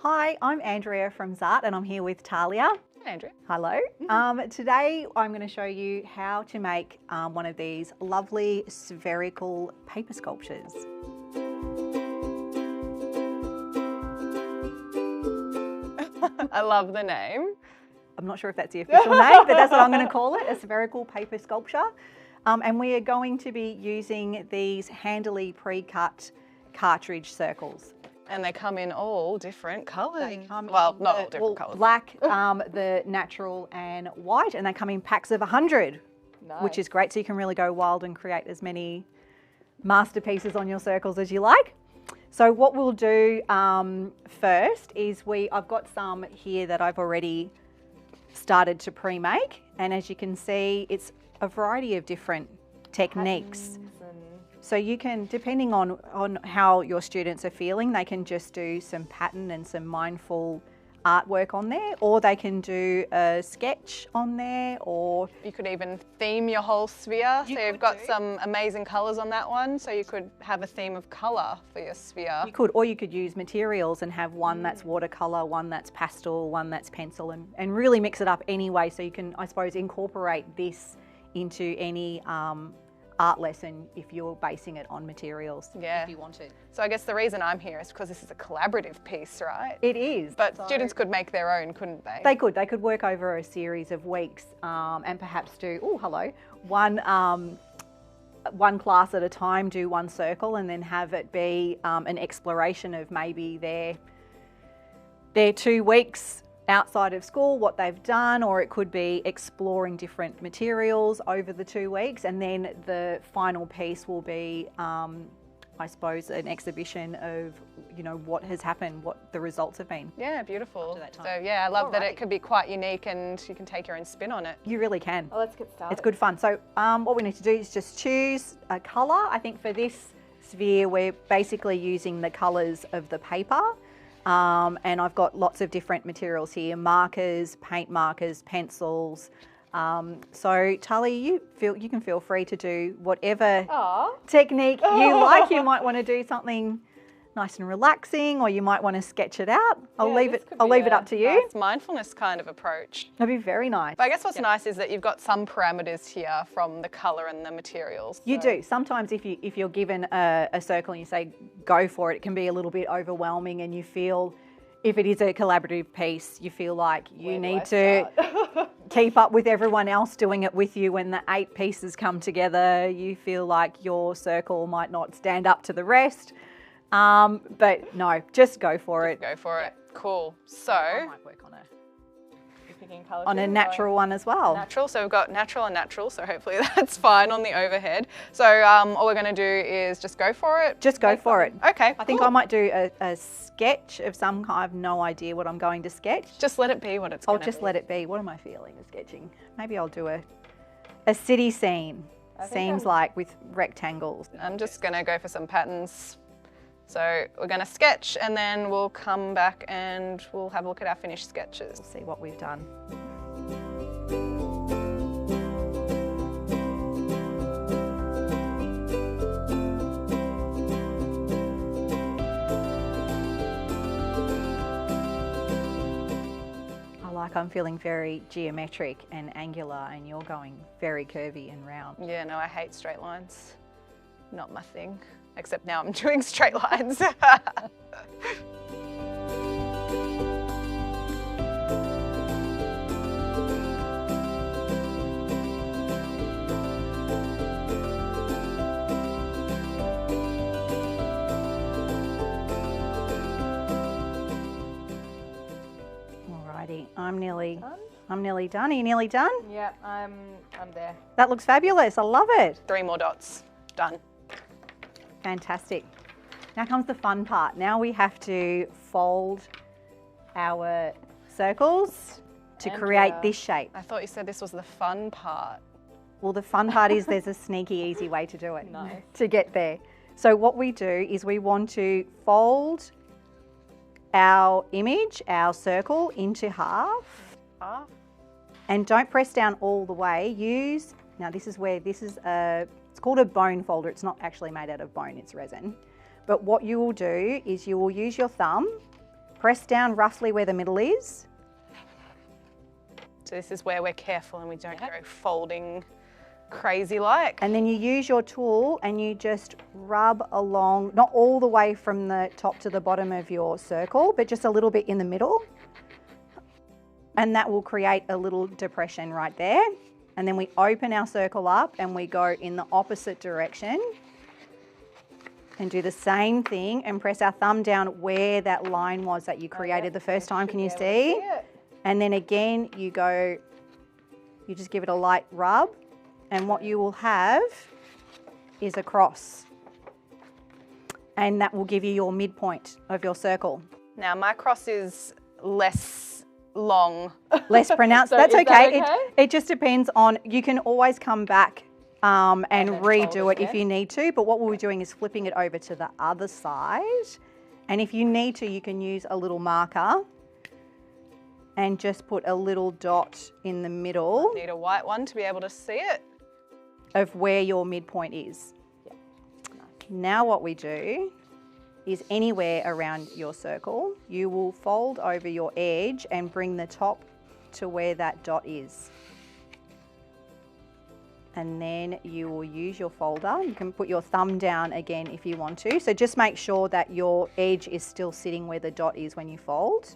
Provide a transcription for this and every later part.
Hi, I'm Andrea from Zart and I'm here with Talia. Hi, Andrea. Hello. Today I'm going to show you how to make one of these lovely spherical paper sculptures. I love the name. I'm not sure if that's the official name, but that's what I'm going to call it, a spherical paper sculpture. And we are going to be using these handily pre-cut cartridge circles. And they come in all different colours. They come well, in not all different colours. Black, the natural and white, and they come in packs of 100, Nice. which is great. So you can really go wild and create as many masterpieces on your circles as you like. So what we'll do first is I've got some here that I've already started to pre-make, and as you can see, it's a variety of different techniques. So you can, depending on how your students are feeling, they can just do some pattern and some mindful artwork on there, or they can do a sketch on there, or You could even theme your whole sphere. So you've got some amazing colours on that one. So you could have a theme of colour for your sphere. you could use materials and have one that's watercolor, one that's pastel, one that's pencil, and really mix it up anyway. So you can, I suppose, incorporate this into any art lesson if you're basing it on materials, Yeah. if you wanted. So I guess the reason I'm here is because this is a collaborative piece, right? It is. But So students could make their own, couldn't they? They could work over a series of weeks and perhaps do, one class at a time, do one circle, and then have it be an exploration of maybe their 2 weeks outside of school, what they've done, or it could be exploring different materials over the 2 weeks, and then the final piece will be, I suppose, an exhibition of, what has happened, what the results have been. Yeah, beautiful. that time. So yeah, I love that Alrighty. it could be quite unique and you can take your own spin on it. You really can. Well, let's get started. It's good fun. So what we need to do is just choose a colour. I think for this sphere, we're basically using the colours of the paper. And I've got lots of different materials here: markers, paint markers, pencils. So Talia, you can feel free to do whatever technique you like. You might want to do something nice and relaxing, or you might want to sketch it out. I'll leave it up to you. Nice mindfulness kind of approach. That'd be very nice. But I guess what's nice is that you've got some parameters here from the colour and the materials. You do. Sometimes if you're given a circle and you say go for it, it can be a little bit overwhelming, and you feel, if it is a collaborative piece, you feel like you need to keep up with everyone else doing it with you. When the 8 pieces come together, you feel like your circle might not stand up to the rest. But no, just go for it. Go for it. Cool. So, I might work you're picking colour on a natural one as well. Natural, so we've got natural and natural, so hopefully that's fine on the overhead. So all we're going to do is just go for it. Just go for it. Okay, I think cool. I might do a sketch of some kind. I have no idea what I'm going to sketch. Just let it be what it's I'll going to just be. let it be. What am I feeling of sketching? Maybe I'll do a city scene. Seems like with rectangles. I'm just going to go for some patterns. So we're going to sketch and then we'll come back and we'll have a look at our finished sketches. We'll see what we've done. I'm feeling very geometric and angular, and you're going very curvy and round. Yeah, no, I hate straight lines. Not my thing. Except now I'm doing straight lines. Alrighty, I'm nearly done. Are you nearly done? Yeah, I'm there. That looks fabulous. I love it. 3 more dots. Done. Fantastic. Now comes the fun part. Now we have to fold our circles to create this shape. I thought you said this was the fun part. Well, the fun part is there's a sneaky, easy way to do it. Nice. To get there. So what we do is we want to fold our image, our circle, into half. And don't press down all the way. Now this is it's called a bone folder. It's not actually made out of bone, it's resin. But what you will do is you will use your thumb Press down roughly where the middle is. So this is where we're careful and we don't go folding crazy like. And then you use your tool and you just rub along, not all the way from the top to the bottom of your circle, but just a little bit in the middle. And that will create a little depression right there. And then we open our circle up and we go in the opposite direction and do the same thing and press our thumb down where that line was that you created the first time. Can you see? And then again, you just give it a light rub, and what you will have is a cross. And that will give you your midpoint of your circle. Now my cross is less long. Less pronounced. So That's is that okay. okay? It just depends on, you can always come back and redo it if again. you need to, but what we'll be doing is flipping it over to the other side. And if you need to, you can use a little marker and just put a little dot in the middle Need a white one to be able to see it. of where your midpoint is. Now what we do is anywhere around your circle, you will fold over your edge and bring the top to where that dot is. And then you will use your folder. You can put your thumb down again if you want to. So just make sure that your edge is still sitting where the dot is when you fold.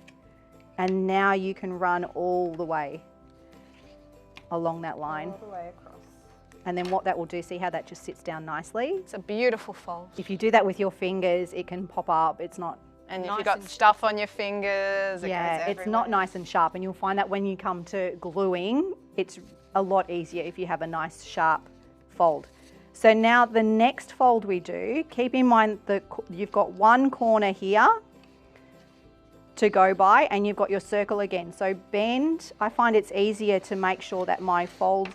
And now you can run all the way along that line. All the way across. And then what that will do, see how that just sits down nicely? It's a beautiful fold. If you do that with your fingers, it can pop up. It's not And if nice you've got and stuff on your fingers, it yeah, goes it's not everywhere. nice and sharp. And you'll find that when you come to gluing, it's a lot easier if you have a nice sharp fold. So now the next fold we do, keep in mind that you've got one corner here to go by and you've got your circle again. So bend, I find it's easier to make sure that my fold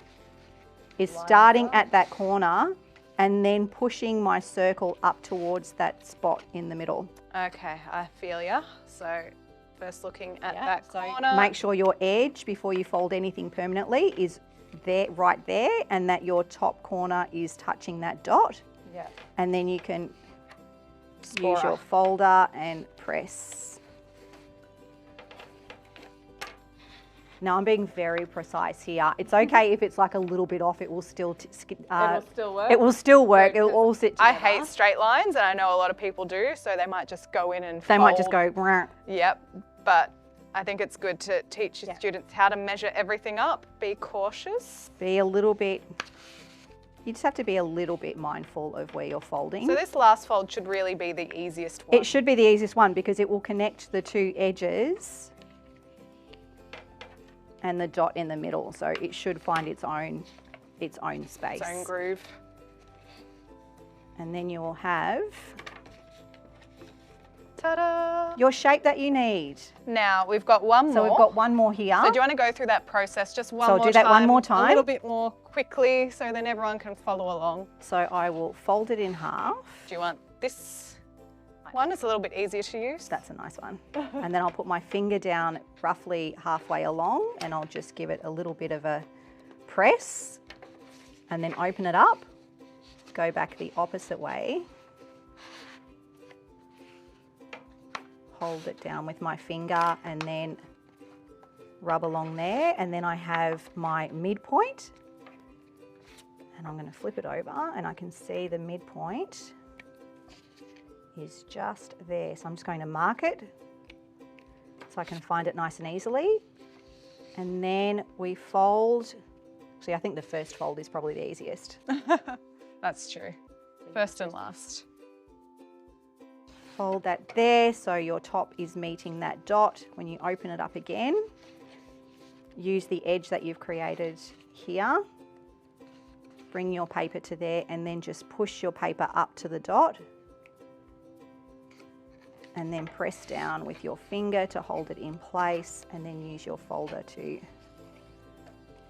is starting at that corner and then pushing my circle up towards that spot in the middle. Okay, I feel ya. So first looking at that corner. Make sure your edge, before you fold anything permanently, is there, right there, and that your top corner is touching that dot. Yeah. And then you can Scorer. use your folder and press. Now I'm being very precise here. It's okay if it's like a little bit off, it will still It will still work. It will still work. So, It will all sit I together. hate straight lines, and I know a lot of people do, so they might just go in and They fold. might just go, "Rah." Yep, but I think it's good to teach your students how to measure everything up. Be cautious. Be a little bit, you just have to be a little bit mindful of where you're folding. So this last fold should really be the easiest one. It should be the easiest one because it will connect the two edges and the dot in the middle. So it should find its own space. Its own groove. And then you will have Ta-da! your shape that you need. Now we've got one more. So we've got one more here. So do you want to go through that process just one So I'll more do that time? one more A time. little bit more quickly so then everyone can follow along. So I will fold it in half. Do you want this one? It's a little bit easier to use. That's a nice one. And then I'll put my finger down roughly halfway along and I'll just give it a little bit of a press and then open it up, go back the opposite way, hold it down with my finger and then rub along there, and then I have my midpoint and I'm going to flip it over and I can see the midpoint is just there. So I'm just going to mark it so I can find it nice and easily. And then we fold. See, I think the first fold is probably the easiest. That's true. First and last. Fold that there so your top is meeting that dot. When you open it up again, use the edge that you've created here. Bring your paper to there and then just push your paper up to the dot. And then press down with your finger to hold it in place and then use your folder to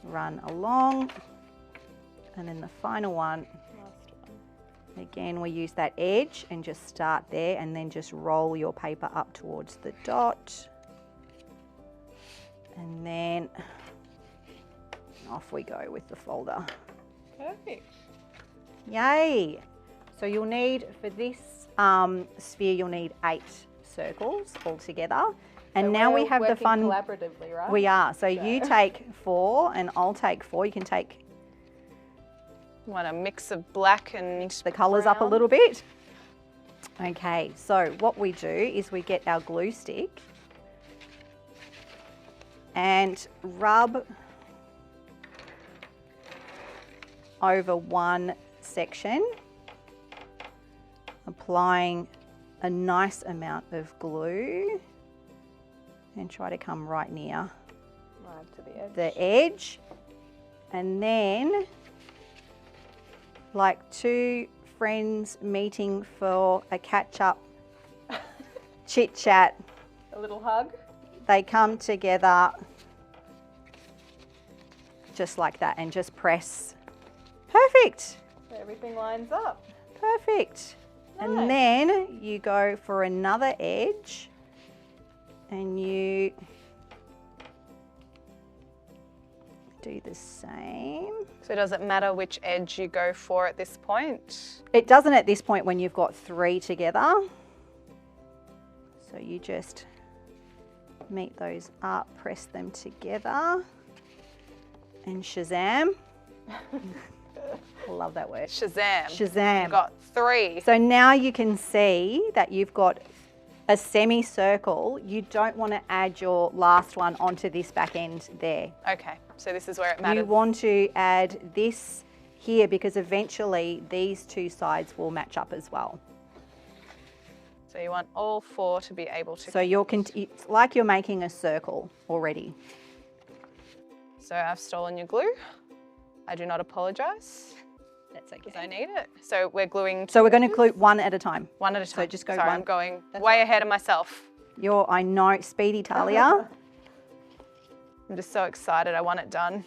run along. And then the final one, again, we use that edge and just start there and then just roll your paper up towards the dot. And then off we go with the folder. Perfect. Yay! So you'll need, for this sphere, you'll need 8 circles all together. And So now we we're have the working fun. collaboratively, right? We are. So you take 4 and I'll take 4. You can take Want a mix of black and the colours up a brown. little bit. Okay, so what we do is we get our glue stick and rub over one section, applying a nice amount of glue and try to come right near Right to the edge. the edge. And then, like two friends meeting for a catch-up chit-chat, A little hug. they come together just like that and just press. Perfect, So everything lines up. perfect. And Nice. then you go for another edge and you do the same. So does it matter which edge you go for at this point? It doesn't at this point when you've got 3 together. So you just meet those up, press them together, and Shazam. Love that word. Shazam. Shazam. You've got 3. So now you can see that you've got a semicircle. You don't want to add your last one onto this back end there. Okay, so this is where it You matters. want to add this here because eventually these 2 sides will match up as well. So you want all 4 to be able to. So it's like you're making a circle already. So I've stolen your glue. I do not apologise That's because I need it. So we're gluing. So we're going to glue one at a time. One at a time. So just go Sorry, one. I'm going way ahead of myself. I know, speedy Talia. I'm just so excited. I want it done.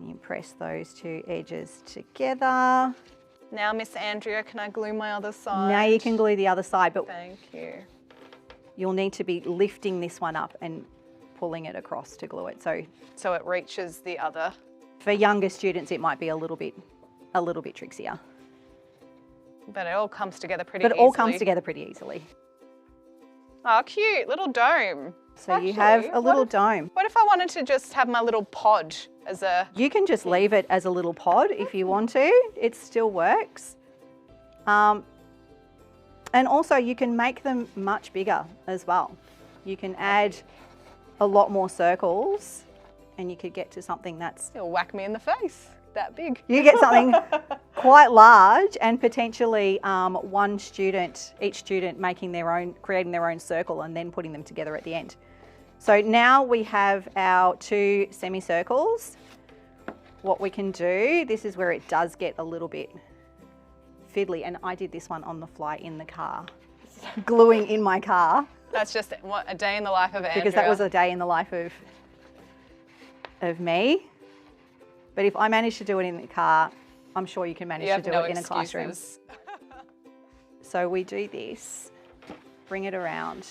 You press those 2 edges together. Now, Miss Andrea, can I glue my other side? Now you can glue the other side, but Thank you. you'll need to be lifting this one up and pulling it across to glue it. So it reaches the other. for younger students, it might be a little bit trickier. But it all comes together pretty But it easily. all comes together pretty easily. Oh, cute. Little dome. So you have Actually, a little dome. What if I wanted to just have my little pod as a... You can just leave it as a little pod if you want to. It still works. And also you can make them much bigger as well. You can add a lot more circles and you could get to something that's... It'll whack me in the face. That big. You get something quite large and potentially each student creating their own circle and then putting them together at the end. So now we have our 2 semicircles. What we can do, this is where it does get a little bit fiddly, and I did this one on the fly in the car, gluing in my car. That's just a day in the life of Andrea. Because that was a day in the life of me. But if I manage to do it in the car, I'm sure you can manage to do it in a classroom. So we do this, bring it around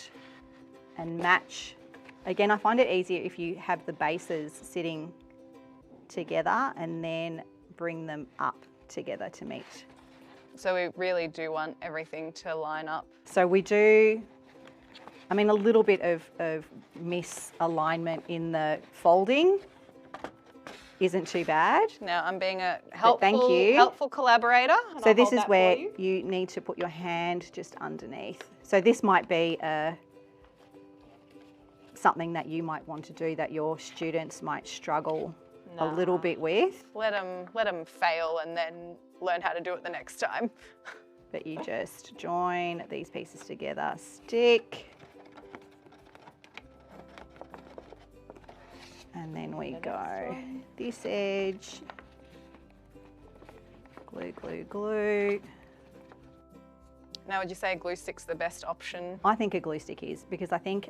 and match. Again, I find it easier if you have the bases sitting together and then bring them up together to meet. So we really do want everything to line up. So we do, a little bit of misalignment in the folding isn't too bad. Now I'm being a thank you. helpful collaborator. and So I'll this hold is that for where you. you need to put your hand just underneath. So this might be something that you might want to do that your students might struggle a little bit with. Let them fail and then learn how to do it the next time. But you just join these pieces together, stick, and then we go this edge, glue, glue, glue. Now, would you say a glue stick's the best option? I think a glue stick is, because I think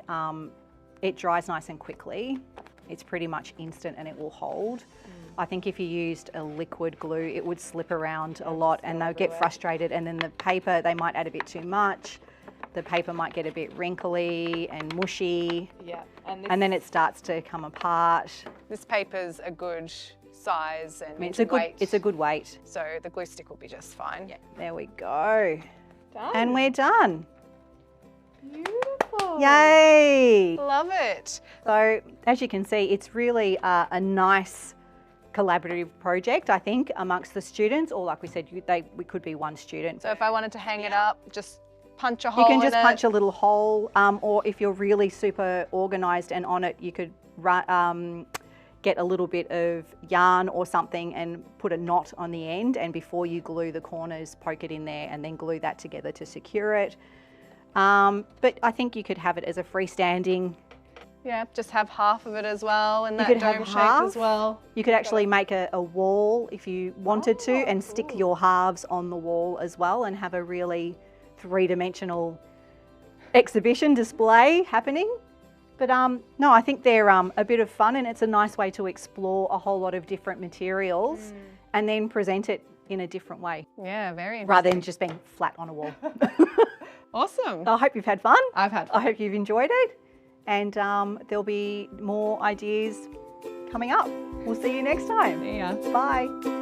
it dries nice and quickly. It's pretty much instant and it will hold. I think if you used a liquid glue, it would slip around a lot and they'll get frustrated, and then the paper, they might add a bit too much. The paper might get a bit wrinkly and mushy. Yeah. And then it starts to come apart. This paper's a good size and It's a good weight. So the glue stick will be just fine. Yeah. There we go. Done. And we're done. Beautiful. Yay! Love it. So as you can see, it's really a nice collaborative project, I think, amongst the students, or like we said, we could be one student. So if I wanted to hang it up, just punch a hole You in can just it. punch a little hole, or if you're really super organised and on it, you could get a little bit of yarn or something and put a knot on the end, and before you glue the corners, poke it in there and then glue that together to secure it. But I think you could have it as a freestanding. Yeah, just have half of it as well in that could dome have shape half. as well. You could actually make a wall if you wanted to, and stick your halves on the wall as well, and have a really three-dimensional exhibition display happening. But no, I think they're a bit of fun, and it's a nice way to explore a whole lot of different materials and then present it in a different way, Yeah, very interesting. rather than just being flat on a wall. Awesome. I hope you've had fun. I've had fun. I hope you've enjoyed it, and there'll be more ideas coming up. We'll see you next time. See ya. Bye.